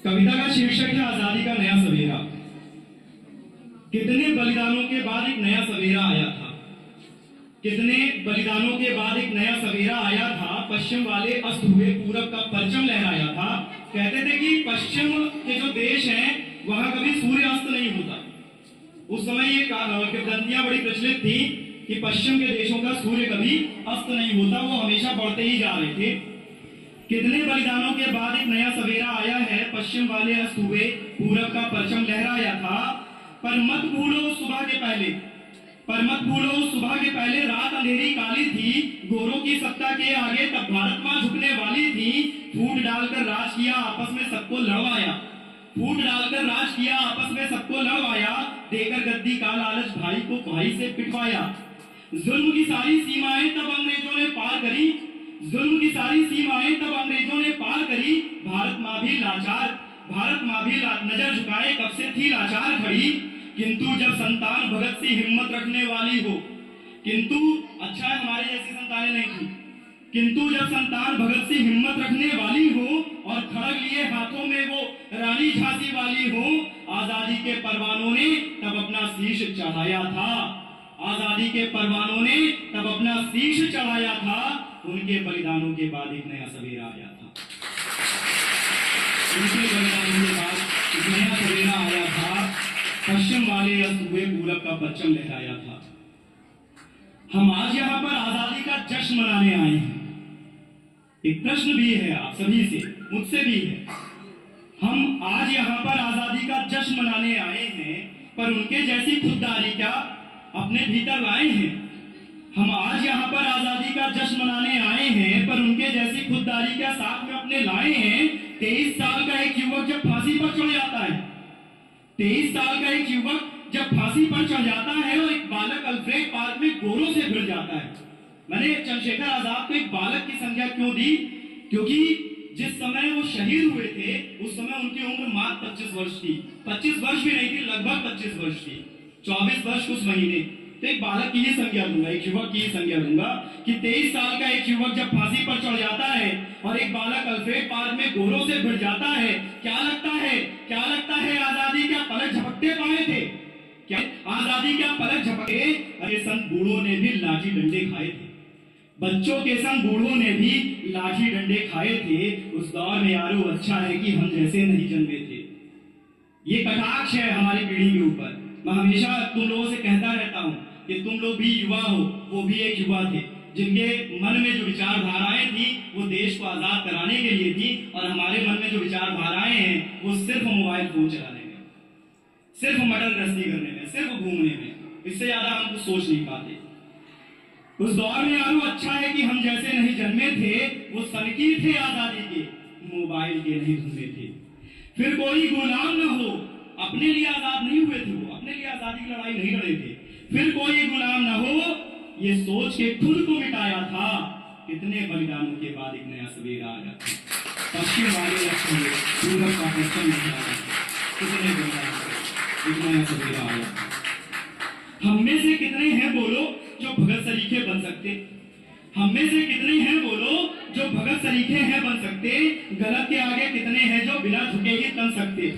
कविता का शीर्षक है आजादी का नया सवेरा। कितने बलिदानों के बाद एक नया सवेरा आया था, कितने बलिदानों के बाद एक नया सवेरा आया था। पश्चिम वाले अस्त हुए पूरब का परचम लहराया था। कहते थे कि पश्चिम के जो देश हैं वहां कभी सूर्य अस्त नहीं होता। उस समय ये किंवदंतियां बड़ी प्रचलित थी कि पश्चिम के देशों का सूर्य कभी अस्त नहीं होता, वो हमेशा बढ़ते ही जा रहे थे। कितने बलिदानों के बाद एक नया सवेरा आया है। पश्चिम वाले अस्त हुए पूरब का परचम लहराया था। पर मत भूलो सुबह के पहले, पर मत भूलो सुबह के पहले रात अंधेरी काली थी। गोरों की सत्ता के आगे तब भारत मां झुकने वाली थी। फूट डालकर राज किया आपस में सबको लड़वाया, फूट डालकर राज किया आपस में सबको लड़वाया। देकर गद्दी का लालच भाई को भाई से पिटवाया। जुल्म की सारी सीमाएं तब अंग्रेजों ने पार करी, जुल्म की सारी सीमाएं तब अंग्रेजों ने पार करी। भारत मां भी लाचार, भारत मां भी नजर झुकाए कब से थी लाचार खड़ी। किंतु जब संतान भगत सी हिम्मत रखने वाली हो, किंतु अच्छा है हमारे जैसी संतानें नहीं थी, किंतु जब संतान भगत सी हिम्मत रखने वाली हो और खड़ग लिए हाथों में वो रानी झांसी वाली हो, आजादी के परवानों ने तब अपना शीश चढ़ाया था, आजादी के परवानों ने तब अपना शीश चढ़ाया था। उनके बलिदानों के बाद एक नया सवेरा आया था, उनके बलिदानों के बाद एक नया सवेरा आया था। पश्चिम वाले अस्त हुए पूरब का परचम लहराया था। हम आज यहाँ पर आजादी का जश्न मनाने आए हैं। एक प्रश्न भी है आप सभी से, मुझसे भी है। हम आज यहाँ पर आजादी का जश्न मनाने आए हैं, पर उनके जैसी खुददारी क्या अपने भीतर लाए हैं। हम आज यहाँ पर आजादी का जश्न मनाने आए हैं, पर उनके जैसी खुददारी क्या साथ में अपने लाए हैं। 23 साल का एक युवक जब फांसी पर चढ़ जाता है, 23 साल का एक युवक जब फांसी पर चढ़ जाता है और एक बालक अल्फ्रेड पार्क में गोरों से भिड़ जाता है। मैंने चंद्रशेखर आजाद को एक बालक की संज्ञा क्यों दी? क्योंकि जिस समय वो शहीद हुए थे उस समय उनकी उम्र मात्र 25 वर्ष थी। 25 वर्ष भी नहीं थी, लगभग 25 वर्ष थी, 24 वर्ष कुछ महीने। तो एक बालक की ही संज्ञा लूंगा, एक युवक की ही संज्ञा लूंगा कि 23 साल का एक युवक जब फांसी पर चढ़ जाता है और एक बालक अल्फ्रेड पार्क में गोरों से भिड़ जाता है। क्या लगता है, क्या लगता है आजादी क्या पलक झपकते पाए थे? क्या आजादी क्या पलक झपके? अरे संत बूढ़ों ने भी लाठी डंडे खाए थे, बच्चों के संग बूढ़ों ने भी लाठी डंडे खाए थे। उस दौर में यारो अच्छा है कि हम जैसे नहीं जन्मे थे। ये कटाक्ष है हमारी पीढ़ी के ऊपर। मैं हमेशा तुम लोगों से कहता रहता हूं कि तुम लोग भी युवा हो, वो भी एक युवा थे जिनके मन में जो विचारधाराएं थी वो देश को आजाद कराने के लिए थी। और हमारे मन में जो विचारधाराएं हैं वो सिर्फ मोबाइल फोन चलाने में, सिर्फ मटर गश्ती करने में, सिर्फ घूमने में, इससे ज्यादा हम कुछ सोच नहीं पाते। उस दौर में यारो अच्छा है कि हम जैसे नहीं जन्मे थे। वो सनकी थे आजादी के, मोबाइल के नहीं धुने थे। फिर कोई गुलाम न हो, अपने लिए आजाद नहीं हुए थे, वो अपने लिए आजादी की लड़ाई नहीं लड़े थे। फिर कोई गुलाम न हो, ये सोच के खुद को मिटाया था। कितने बलिदानों के बाद एक नया सवेरा आया था। पश्चिम वाले पूरब का परचम लहराया था। कितने बलिदान, एक नया सवेरा आया था। हम में से कितने हैं बोलो जो भगत सरीखे बन सकते? हम में से कितने हैं बोलो जो भगत सरीखे हैं बन सकते? गलत के आगे कितने हैं जो बिना झुके ही तन सकते?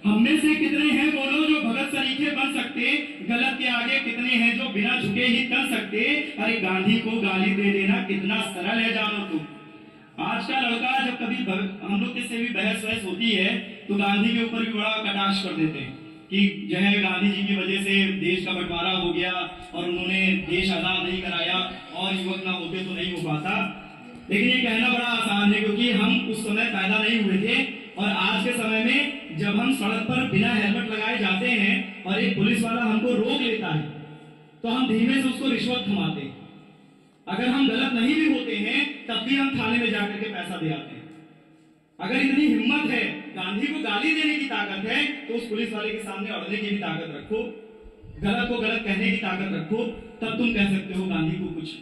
हम में से कितने हैं बोलो जो भगत सरीखे बन सकते? गलत के आगे कितने हैं जो बिना झुके ही तन सकते? अरे गांधी को गाली दे देना कितना सरल है जानो तुम। आज का लड़का जब कभी हम लोग से भी बहस वहस होती है तो गांधी के ऊपर भी बड़ा कटाक्ष कर देते हैं कि जो है गांधी जी की वजह से देश का बंटवारा हो गया और उन्होंने देश आजाद नहीं कराया और युवक ना होते तो नहीं हो पाता। लेकिन ये कहना बड़ा आसान है क्योंकि हम उस समय पैदा नहीं हुए थे। और आज के समय में जब हम सड़क पर बिना हेलमेट लगाए जाते हैं और एक पुलिस वाला हमको रोक लेता है तो हम धीमे से उसको रिश्वत थमाते हैं। अगर हम गलत नहीं भी होते हैं तब भी हम थाने में जाकर के पैसा दे आते हैं। अगर इतनी हिम्मत है, गांधी को गाली देने की ताकत है, तो उस पुलिस वाले के सामने अड़ने की भी ताकत रखो, गलत को गलत कहने की ताकत रखो, तब तुम कह सकते हो गांधी को कुछ।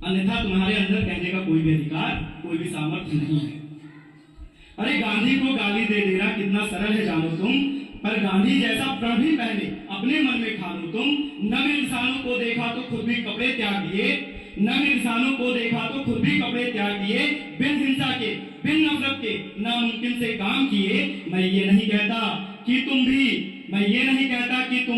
अन्यथा तुम्हारे अंदर कहने का कोई भी अधिकार, कोई भी सामर्थ्य नहीं है। अरे गांधी को गाली दे देना कितना सरल है जानो तुम, पर गांधी जैसा प्रण भी पहले अपने मन में ठानो तुम। नम इंसानों को देखा तो खुद भी कपड़े त्याग दिए, नम इंसानों को देखा तो खुद भी कपड़े त्याग दिए। बिन हिंसा के बिन नफरत के नामुमकिन से काम किए। मैं ये नहीं कहता कि तुम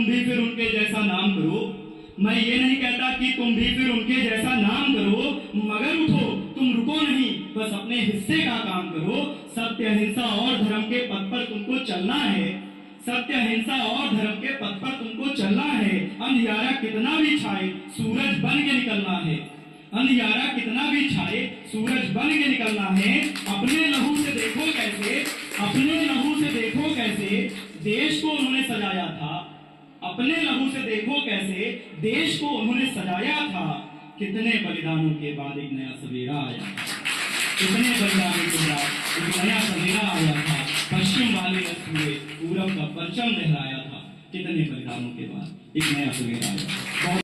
भी फिर उनके जैसा नाम करो। मैं ये नहीं कहता कि तुम भी फिर उनके जैसा नाम करो, मगर उठो, तुम रुको नहीं, बस अपने हिस्से का काम करो। सत्य, अहिंसा और धर्म के पथ पर तुमको चलना है। सत्य, अहिंसा और धर्म के पथ पर तुमको चलना है। अंधियारा कितना भी छाए, सूरज बन के निकलना है। अंधियारा कितना भी छाए, सूरज बन के निकलना है। अपने लहू से देखो कैसे देश को उन्होंने सजाया था। अपने लहू से देखो कैसे देश को उन्होंने सजाया था। कितने बलिदानों के बाद एक नया सवेरा आया था। कितने बलिदानों के बाद एक नया सवेरा आया था। पश्चिम वाले पूरब का परचम लहराया था। कितने बलिदानों के बाद एक नया सवेरा आया। बहुत